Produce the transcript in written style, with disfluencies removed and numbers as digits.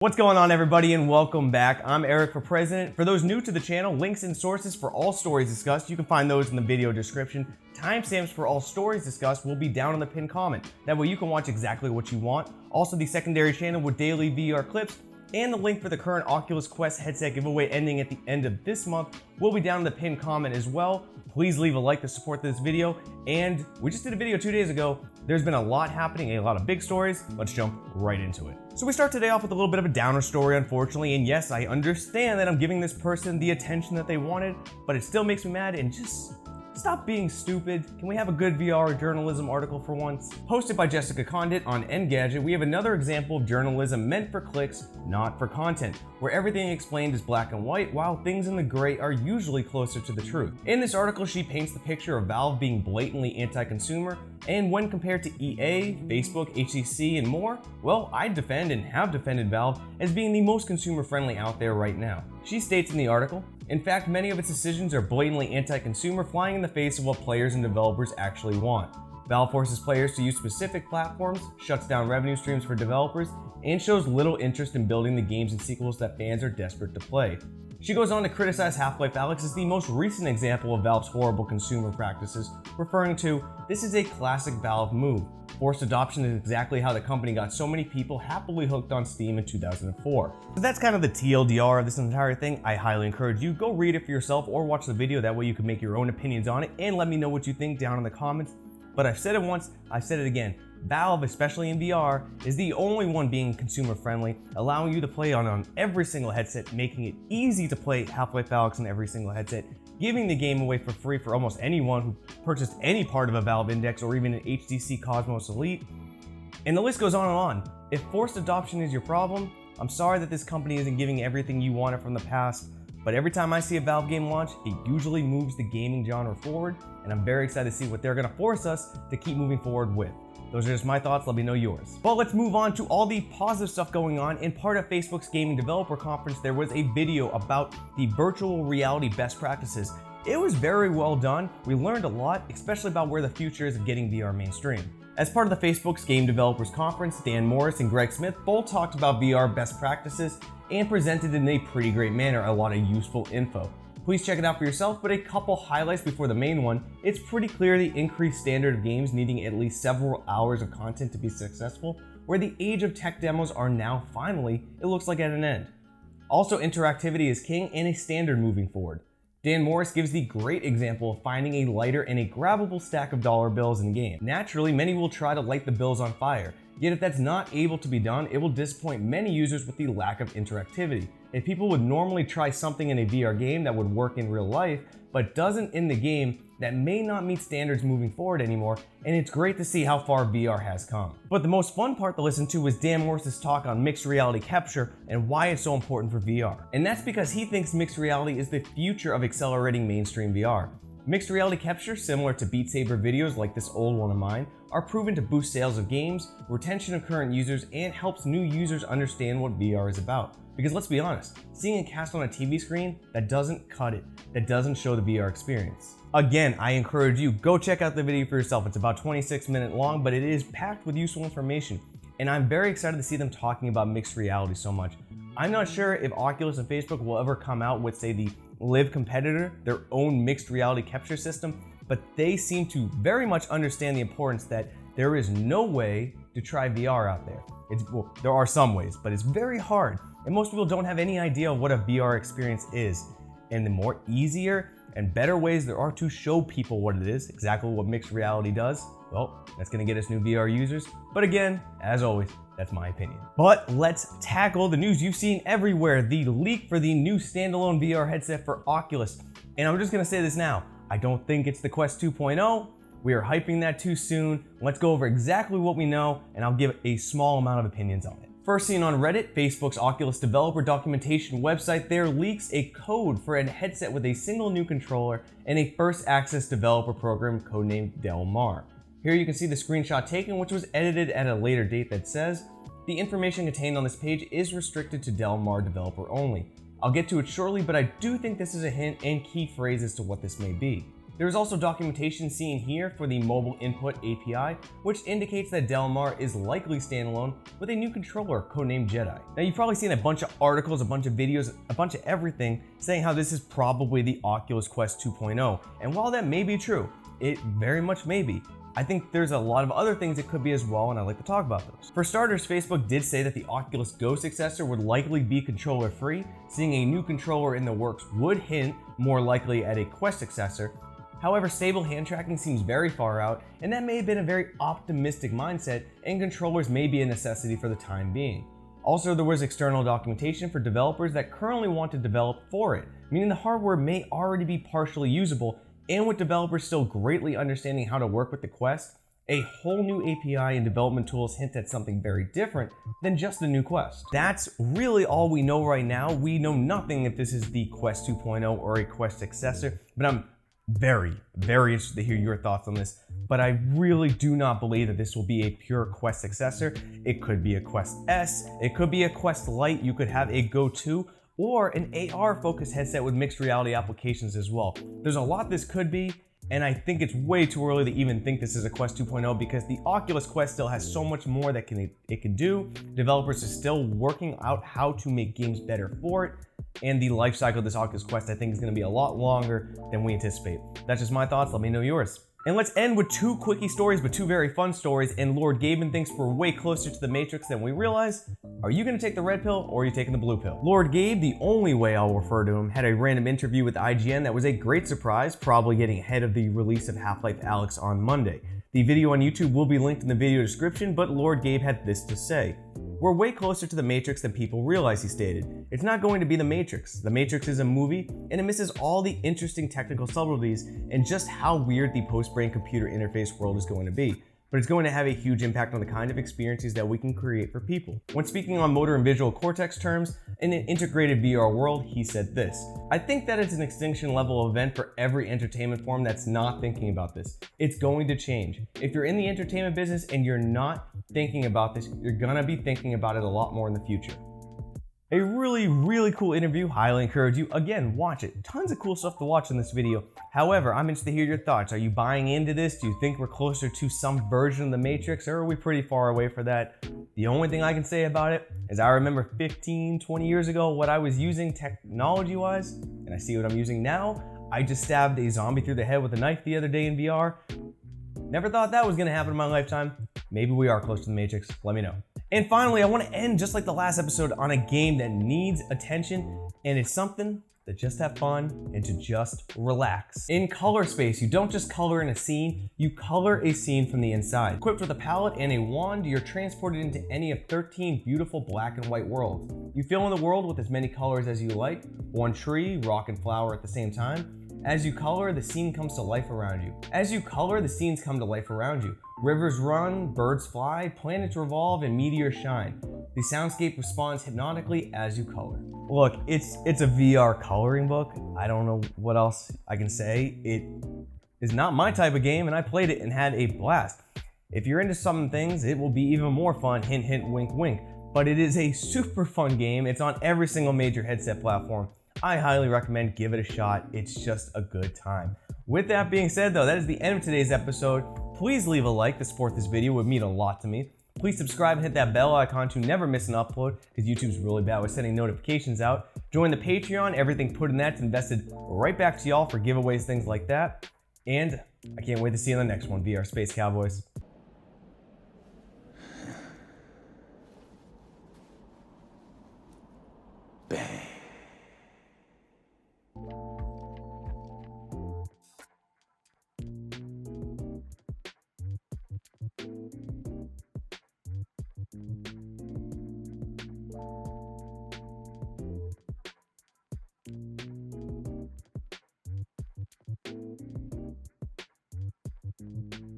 What's going on, everybody, and welcome back. I'm Eric for President. For those new to the channel, links and sources for all stories discussed, you can find those in the video description. Timestamps for all stories discussed will be down in the pinned comment. That way you can watch exactly what you want. Also, the secondary channel with daily VR clips and the link for the current Oculus Quest headset giveaway ending at the end of this month will be down in the pinned comment as well. Please leave a like to support this video. And we just did a video 2 days ago. There's been a lot happening, a lot of big stories. Let's jump right into it. So we start today off with a little bit of a downer story, unfortunately. And yes, I understand that I'm giving this person the attention that they wanted, but it still makes me mad. And just stop being stupid. Can we have a good VR journalism article for once? Posted by Jessica Condit on Engadget, we have another example of journalism meant for clicks, not for content, where everything explained is black and white, while things in the gray are usually closer to the truth. In this article, she paints the picture of Valve being blatantly anti-consumer, and when compared to EA, Facebook, HTC, and more, well, I defend and have defended Valve as being the most consumer-friendly out there right now. She states in the article, in fact, many of its decisions are blatantly anti-consumer, flying in the face of what players and developers actually want. Valve forces players to use specific platforms, shuts down revenue streams for developers, and shows little interest in building the games and sequels that fans are desperate to play. She goes on to criticize Half-Life Alyx as the most recent example of Valve's horrible consumer practices, referring to, "This is a classic Valve move. Forced adoption is exactly how the company got so many people happily hooked on Steam in 2004. So that's kind of the TLDR of this entire thing. I highly encourage you, go read it for yourself or watch the video. That way you can make your own opinions on it and let me know what you think down in the comments. But I've said it once, I've said it again. Valve, especially in VR, is the only one being consumer friendly, allowing you to play on every single headset, making it easy to play Half-Life Alyx on every single headset, giving the game away for free for almost anyone who purchased any part of a Valve Index or even an HTC Cosmos Elite. And the list goes on and on. If forced adoption is your problem, I'm sorry that this company isn't giving everything you wanted from the past, but every time I see a Valve game launch, it usually moves the gaming genre forward, and I'm very excited to see what they're gonna force us to keep moving forward with. Those are just my thoughts, let me know yours. Well, let's move on to all the positive stuff going on. In part of Facebook's Gaming Developer Conference, there was a video about the virtual reality best practices. It was very well done. We learned a lot, especially about where the future is of getting VR mainstream. As part of the Facebook's Game Developers Conference, Dan Morris and Greg Smith both talked about VR best practices and presented in a pretty great manner a lot of useful info. Please check it out for yourself, but a couple highlights before the main one. It's pretty clear the increased standard of games needing at least several hours of content to be successful, where the age of tech demos are now finally, it looks like, at an end. Also, interactivity is king and a standard moving forward. Dan Morris gives the great example of finding a lighter and a grabbable stack of dollar bills in game. Naturally, many will try to light the bills on fire, yet if that's not able to be done, it will disappoint many users with the lack of interactivity. If people would normally try something in a VR game that would work in real life, but doesn't in the game, that may not meet standards moving forward anymore, and it's great to see how far VR has come. But the most fun part to listen to was Dan Morris's talk on mixed reality capture and why it's so important for VR. And that's because he thinks mixed reality is the future of accelerating mainstream VR. Mixed reality capture, similar to Beat Saber videos like this old one of mine, are proven to boost sales of games, retention of current users, and helps new users understand what VR is about. Because let's be honest, seeing a cast on a TV screen, that doesn't cut it. That doesn't show the VR experience. Again, I encourage you, go check out the video for yourself. It's about 26 minutes long, but it is packed with useful information. And I'm very excited to see them talking about mixed reality so much. I'm not sure if Oculus and Facebook will ever come out with, say, the Live competitor, their own mixed reality capture system, but they seem to very much understand the importance that there is no way to try VR out there. Well, there are some ways, but it's very hard. And most people don't have any idea of what a VR experience is. And the more easier and better ways there are to show people what it is, exactly what mixed reality does, well, that's gonna get us new VR users. But again, as always, that's my opinion. But let's tackle the news you've seen everywhere, the leak for the new standalone VR headset for Oculus. And I'm just gonna say this now, I don't think it's the Quest 2.0. We are hyping that too soon. Let's go over exactly what we know, and I'll give a small amount of opinions on it. First seen on Reddit, Facebook's Oculus developer documentation website there leaks a code for a headset with a single new controller and a first access developer program codenamed Del Mar. Here you can see the screenshot taken, which was edited at a later date, that says, the information contained on this page is restricted to Del Mar developer only. I'll get to it shortly, but I do think this is a hint and key phrase as to what this may be. There is also documentation seen here for the mobile input API, which indicates that Del Mar is likely standalone with a new controller codenamed Jedi. Now you've probably seen a bunch of articles, a bunch of videos, a bunch of everything saying how this is probably the Oculus Quest 2.0. And while that may be true, it very much may be, I think there's a lot of other things it could be as well, and I'd like to talk about those. For starters, Facebook did say that the Oculus Go successor would likely be controller free. Seeing a new controller in the works would hint more likely at a Quest successor. However, stable hand tracking seems very far out, and that may have been a very optimistic mindset, and controllers may be a necessity for the time being. Also, there was external documentation for developers that currently want to develop for it, meaning the hardware may already be partially usable, and with developers still greatly understanding how to work with the Quest, a whole new API and development tools hint at something very different than just the new Quest. That's really all we know right now. We know nothing if this is the Quest 2.0 or a Quest successor, but I'm very interested to hear your thoughts on this. But I really do not believe that this will be a pure Quest successor. It could be a Quest S, it could be a Quest Lite, you could have a Go 2, or an AR-focused headset with mixed reality applications as well. There's a lot this could be, and I think it's way too early to even think this is a Quest 2.0 because the Oculus Quest still has so much more that it can do. Developers are still working out how to make games better for it, and the life cycle of this Oculus Quest I think is going to be a lot longer than we anticipate. That's just my thoughts, let me know yours. And let's end with two quickie stories, but two very fun stories. And Lord Gabe thinks we're way closer to the Matrix than we realize. Are you going to take the red pill or are you taking the blue pill? Lord Gabe, the only way I'll refer to him, had a random interview with IGN that was a great surprise, probably getting ahead of the release of Half-Life Alyx on Monday. The video on YouTube will be linked in the video description, but Lord Gabe had this to say. We're way closer to the Matrix than people realize, he stated. It's not going to be the Matrix. The Matrix is a movie, and it misses all the interesting technical subtleties and just how weird the post-brain computer interface world is going to be. But it's going to have a huge impact on the kind of experiences that we can create for people. When speaking on motor and visual cortex terms, in an integrated VR world, he said this: I think that it's an extinction level event for every entertainment form that's not thinking about this. It's going to change. If you're in the entertainment business and you're not thinking about this, you're gonna be thinking about it a lot more in the future. A really cool interview, highly encourage you, again, watch it. Tons of cool stuff to watch in this video. However, I'm interested to hear your thoughts. Are you buying into this? Do you think we're closer to some version of the Matrix, or are we pretty far away from that? The only thing I can say about it is I remember 15, 20 years ago what I was using technology-wise, and I see what I'm using now. I just stabbed a zombie through the head with a knife the other day in VR. Never thought that was gonna happen in my lifetime. Maybe we are close to the Matrix, let me know. And finally, I want to end just like the last episode on a game that needs attention, and it's something to just have fun and to just relax. In color space, you don't just color in a scene, you color a scene from the inside. Equipped with a palette and a wand, you're transported into any of 13 beautiful black and white worlds. You fill in the world with as many colors as you like, one tree, rock, and flower at the same time. As you color, the scene comes to life around you. As you color, the scenes come to life around you. Rivers run, birds fly, planets revolve, and meteors shine. The soundscape responds hypnotically as you color. Look, it's a VR coloring book. I don't know what else I can say. It is not my type of game, and I played it and had a blast. If you're into some things, it will be even more fun, hint, hint, wink, wink. But it is a super fun game. It's on every single major headset platform. I highly recommend give it a shot. It's just a good time. With that being said though, that is the end of today's episode. Please leave a like to support this video, it would mean a lot to me. Please subscribe and hit that bell icon to never miss an upload, because YouTube's really bad with sending notifications out. Join the Patreon, everything put in that's invested right back to y'all for giveaways, things like that. And I can't wait to see you in the next one, VR Space Cowboys. Bang.